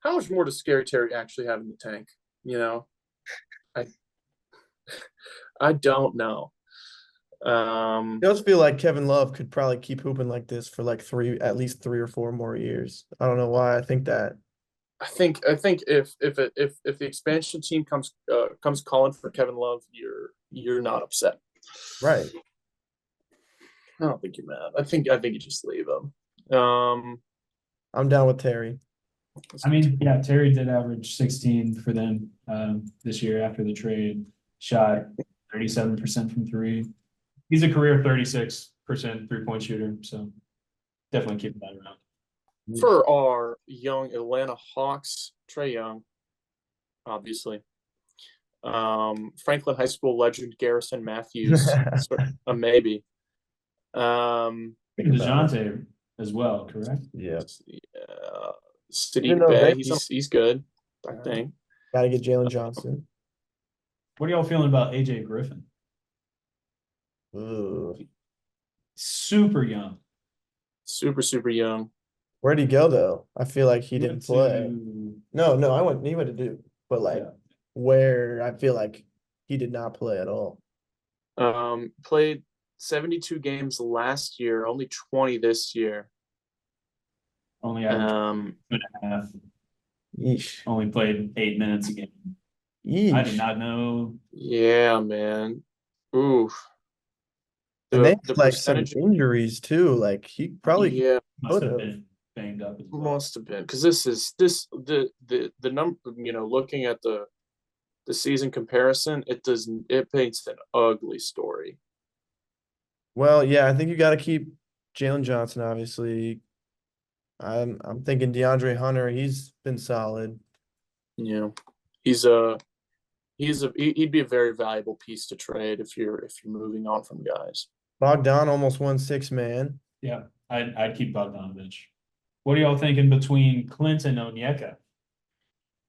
much more does Scary Terry actually have in the tank? You know, I I don't know. I just feel like Kevin Love could probably keep hooping like this for like at least 3 or 4 more years. I don't know why I think that. I think if the expansion team comes calling for Kevin Love, you're not upset. Right. I don't think you're mad. I think you just leave him. I'm down with Terry. I mean, yeah, Terry did average 16 for them this year after the trade. Shot 37% from three. He's a career 36% 3-point shooter, so definitely keep that around. For our young Atlanta Hawks, Trae Young, obviously. Franklin High School legend Garrison Matthews, a maybe. DeJounte as well, correct? Yeah. Sadiq Bey, he's good, I think. Got to get Jalen Johnson. What are y'all feeling about AJ Griffin? Ooh. Super young. Super young. Where'd he go though? I feel like he didn't play. No, he went to Duke, but like where I feel like he did not play at all. Played 72 games last year, only 20 this year. Only averaged 2.5. Yeesh. Only played 8 minutes a game. Yeesh. I did not know. Yeah, man. Oof. And they had like some injuries too. Like he probably must have been banged up as well. Must have been, because the number, looking at the season comparison, it paints an ugly story. Well, yeah, I think you got to keep Jalen Johnson. Obviously, I'm thinking DeAndre Hunter. He's been solid. Yeah, he'd be a very valuable piece to trade if you're moving on from guys. Bogdan almost won 6-man. Yeah, I'd keep Bogdanovich. What are y'all thinking between Clint and Onyeka?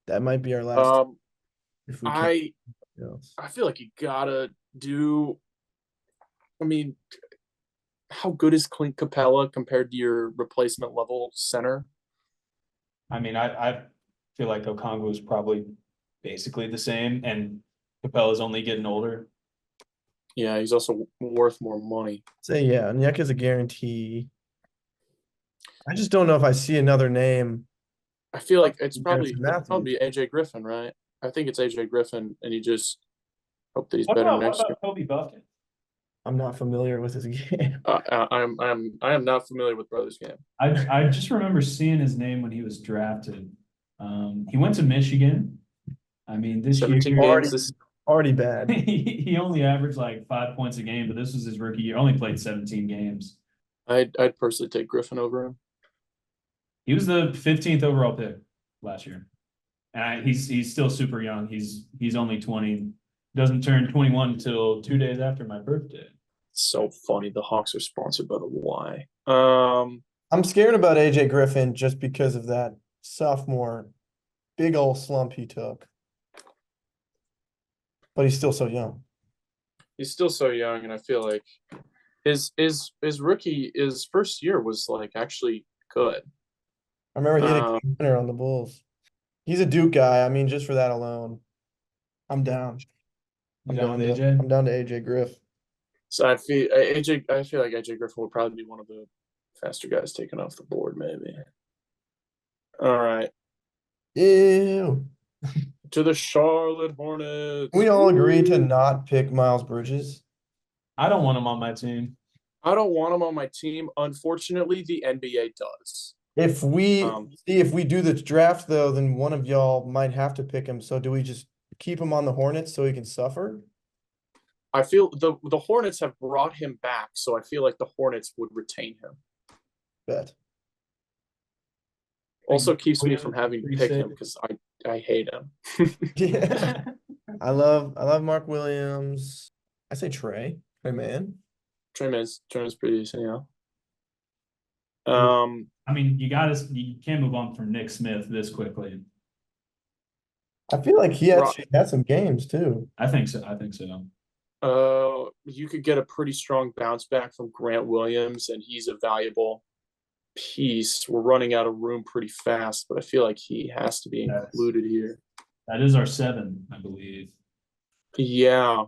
That might be our last. If we can. I feel like you gotta do. I mean, how good is Clint Capella compared to your replacement level center? I mean, I feel like Okongwu is probably basically the same, and Capella's only getting older. Yeah, he's also worth more money. Yeah, Onyeka's a guarantee. I just don't know if I see another name. I feel like it's probably AJ Griffin, right? I think it's AJ Griffin, and you just hope that he's better next year. What about Kobe Buffkin? I'm not familiar with his game. I am not familiar with Brothers' game. I just remember seeing his name when he was drafted. He went to Michigan. I mean, this 17 year games already bad. he only averaged like 5 points a game, but this was his rookie year. Only played 17 games. I'd personally take Griffin over him. He was the 15th overall pick last year, and he's still super young. He's only 20. Doesn't turn 21 until 2 days after my birthday. So funny. The Hawks are sponsored by the Y. I'm scared about AJ Griffin just because of that sophomore big old slump he took. But he's still so young. He's still so young, and I feel like his first year was like actually good. I remember he hit a winner on the Bulls. He's a Duke guy. I mean, just for that alone, I'm down. I'm down to AJ Griff. So I feel like AJ Griffin would probably be one of the faster guys taken off the board, maybe. All right. Ew. To the Charlotte Hornets. We all agree to not pick Miles Bridges. I don't want him on my team. I don't want him on my team. Unfortunately, the NBA does. If we do the draft though, then one of y'all might have to pick him. So do we just keep him on the Hornets so he can suffer? I feel the Hornets have brought him back, so I feel like the Hornets would retain him. Bet. Also keeps me from having to pick him because I hate him. Yeah. I love Mark Williams. I say Trey. Hey man. Trey Man's pretty decent, yeah. I mean, you can't move on from Nick Smith this quickly. I feel like he Ro- actually had some games too. I think so. I think so. You could get a pretty strong bounce back from Grant Williams, and he's a valuable piece. We're running out of room pretty fast, but I feel like he has to be included here. That is our 7, I believe. Yeah.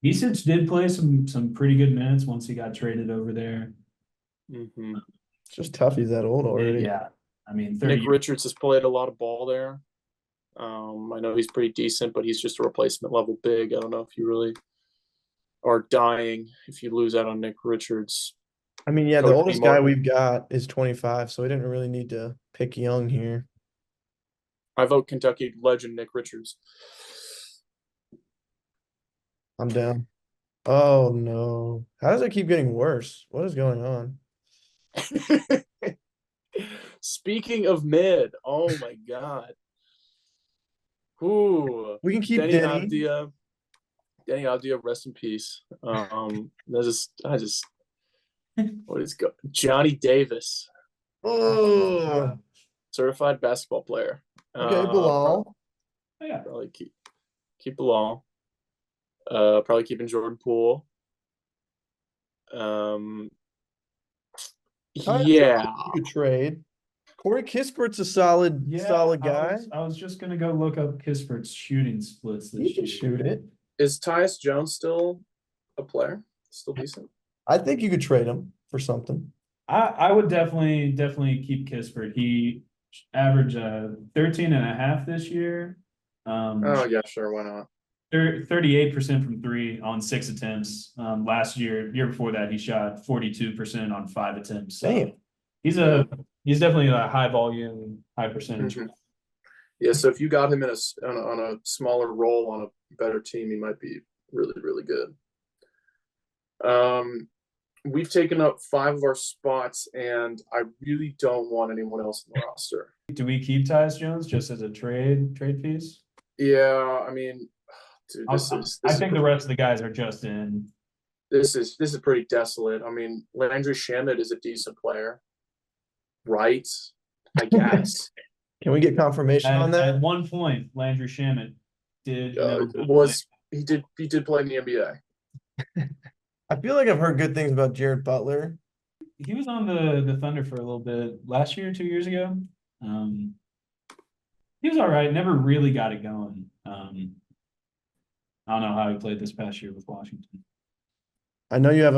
Easage did play some pretty good minutes once he got traded over there. Mhm. It's just tough he's that old already. Yeah. I mean, 30 Nick Richards has played a lot of ball there. I know he's pretty decent, but he's just a replacement level big. I don't know if you really are dying if you lose out on Nick Richards. I mean, yeah, the Coach B. oldest guy Martin. we've got is 25, so we didn't really need to pick young here. I vote Kentucky legend Nick Richards. I'm down. Oh no. How does it keep getting worse? What is going on? Speaking of mid, oh my god. Ooh, We can keep Denny Denny. Avdia. Denny Avdia, rest in peace. I just what is go Johnny Davis, Oh, certified basketball player. okay, Bilal. yeah. Probably keep Bilal. Probably keeping Jordan Poole. Yeah. Good trade. Corey Kispert's a solid guy. I was just gonna go look up Kispert's shooting splits this He can year. shoot it. Is Tyus Jones still a player? Still decent? I think you could trade him for something. I would definitely keep Kispert. He averaged 13.5 this year. Oh yeah, sure, why not? 38% from 3 on 6 attempts. Last year before that, he shot 42% on 5 attempts. So Damn. he's definitely a high volume, high percentage. Mhm. Yeah, so if you got him in on a smaller role on a better team, he might be really, really good. We've taken up 5 of our spots, and I really don't want anyone else in the roster. Do we keep Tyus Jones just as a trade piece? Yeah, I mean, dude, I think the rest of the guys are just in. This is pretty desolate. I mean, Landry Shamet is a decent player, right? I guess. Can we get confirmation on At that? one point, Landry Shamet did He did play in the NBA. I feel like I've heard good things about Jared Butler. He was on the Thunder for a little bit last year, 2 years ago. He was all right. Never really got it going. I don't know how he played this past year with Washington. I know you have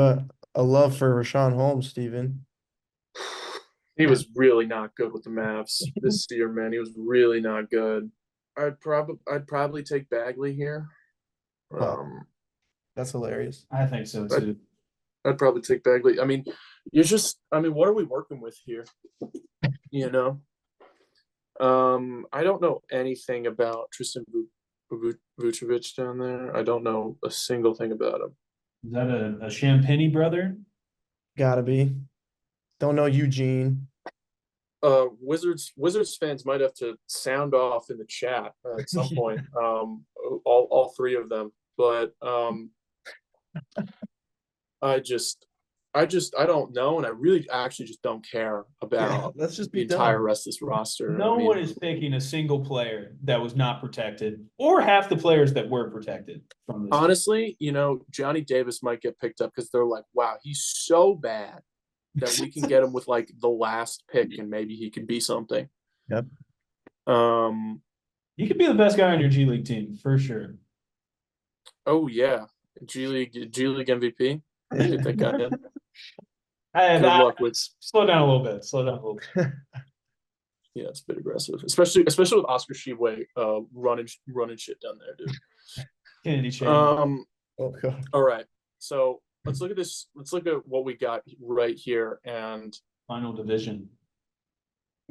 a love for Rashawn Holmes, Steven. He was really not good with the Mavs this year, man. He was really not good. I'd probably take Bagley here. That's hilarious. I think so too. I'd probably take Bagley. I mean, what are we working with here? You know? I don't know anything about Tristan Vucevic down there. I don't know a single thing about him. Is that a Champagne brother? Gotta be. Don't know Eugene. Wizards fans might have to sound off in the chat at some point. All 3 of them, but I don't know, and I really actually just don't care about let's just the be entire done. rest of this roster. No one is picking a single player that was not protected, or half the players that were protected from this. Honestly, Johnny Davis might get picked up because they're like, wow, he's so bad that we can get him with like the last pick, and maybe he can be something. Yep. He could be the best guy on your G League team for sure. Oh yeah, G League MVP. Get that guy in. Good luck with. Slow down a little bit. Yeah, it's a bit aggressive, especially with Oscar Tshiebwe running shit down there, dude. Kennedy Shane. Oh God. All right, so let's look at this. Let's look at what we got right here and final division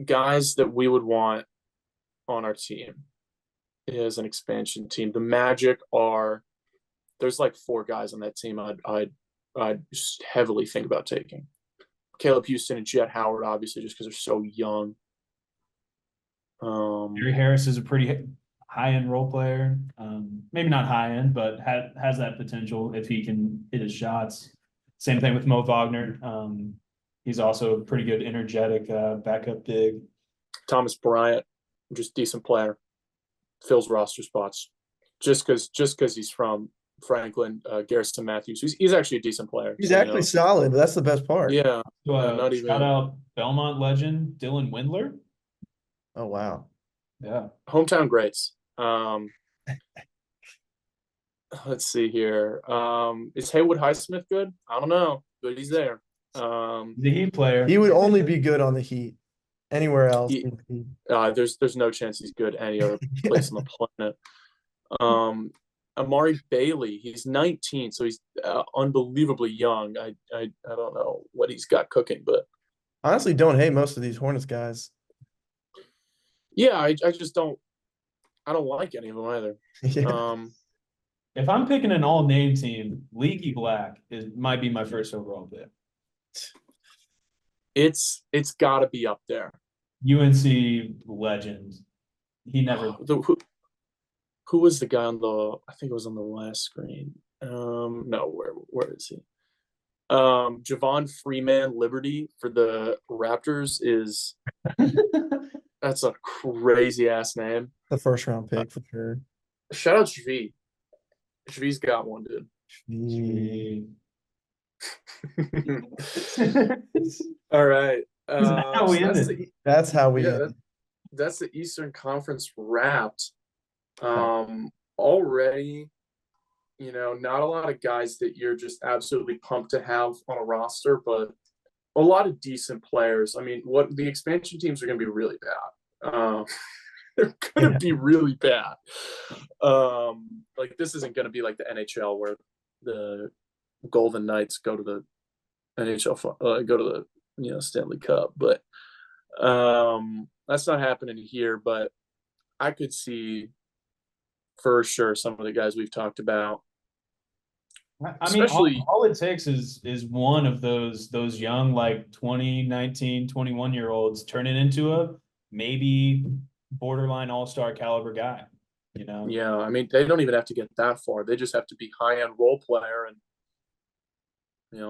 guys that we would want on our team is an expansion team. The Magic there's like 4 guys on that team I'd just heavily think about taking. Caleb Houston and Jet Howard, obviously, just because they're so young. Gary Harris is a pretty high-end role player. Maybe not high-end, but has that potential if he can hit his shots. Same thing with Mo Wagner. He's also a pretty good, energetic backup big. Thomas Bryant, just decent player, fills roster spots, just because he's from Franklin. Garrison Matthews, he's actually a decent player. He's so, actually solid, but that's the best part. yeah, not even Shout out Belmont legend Dylan Windler. Oh wow. Yeah. hometown greats. Let's see here. Is Haywood Highsmith good? I don't know, but he's there. The Heat player. He would only be good on the Heat. Anywhere else. There's no chance he's good any other place on the planet. Amari Bailey, he's 19, so he's unbelievably young. I don't know what he's got cooking, but honestly don't hate most of these Hornets guys. Yeah, I just don't like any of them either. Yeah. If I'm picking an all-name team, Leaky Black might be my first overall pick. It's got to be up there. UNC legend. He never. Who was the guy on the? I think it was on the last screen. No, where is he? Javon Freeman Liberty for the Raptors is. That's a crazy ass name. The first round pick for sure. Shout out Shvi. Shvi's got one, dude. All right. That's how we end. That's the Eastern Conference wrapped. Already, not a lot of guys that you're just absolutely pumped to have on a roster, but a lot of decent players. I mean, what the expansion teams are going to be really bad. They're going to be really bad. Like this isn't going to be like the NHL where the Golden Knights go to the NHL, go to the Stanley Cup, but that's not happening here. But I could see for sure some of the guys we've talked about. I mean, all it takes is one of those young, like 20, 19, 21-year-olds turning into a maybe borderline all-star caliber guy, Yeah, I mean, they don't even have to get that far. They just have to be high-end role player, and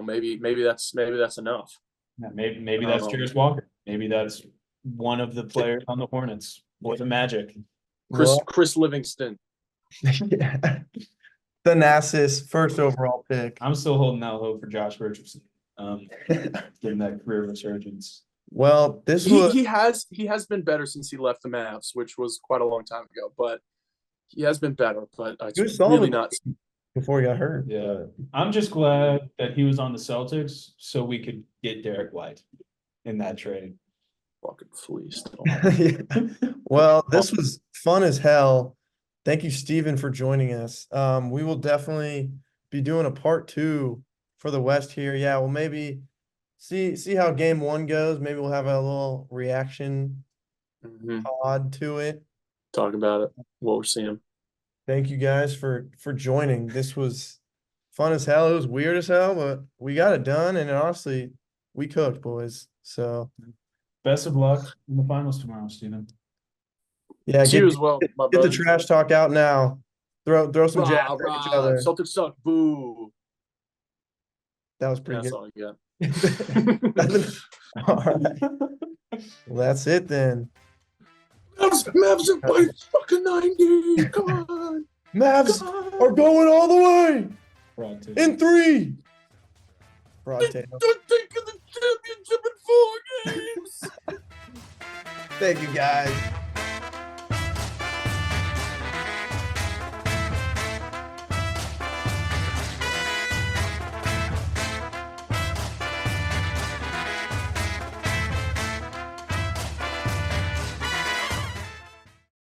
maybe that's enough. Yeah, maybe that's Jarris Walker. Maybe that's one of the players on the Hornets or the Magic. Chris Livingston. Yeah. The Nassus first overall pick. I'm still holding out hope for Josh Richardson. Getting that career resurgence. Well, he has been better since he left the Mavs, which was quite a long time ago. But he has been better. But it's really not before he got hurt. Yeah, I'm just glad that he was on the Celtics, so we could get Derek White in that trade. Fucking fleeced. Yeah. Well, this was fun as hell. Thank you, Steven, for joining us. We will definitely be doing a part 2 for the West here. Yeah, we'll maybe see how game 1 goes. Maybe we'll have a little reaction pod to it. Talk about it, what we're seeing. Thank you guys for joining. This was fun as hell. It was weird as hell, but we got it done. And honestly, we cooked, boys. So best of luck in the finals tomorrow, Steven. Yeah, get you as well. Get the trash talk out now. Throw some jabs at each other. Celtics suck. Boo. That was pretty good. That's all I got. All right. Well, that's it then. Mavs are by fucking 90. Come on. Mavs are going all the way. In 3. Broad tail. Don't think of the championship in 4 games. Thank you, guys.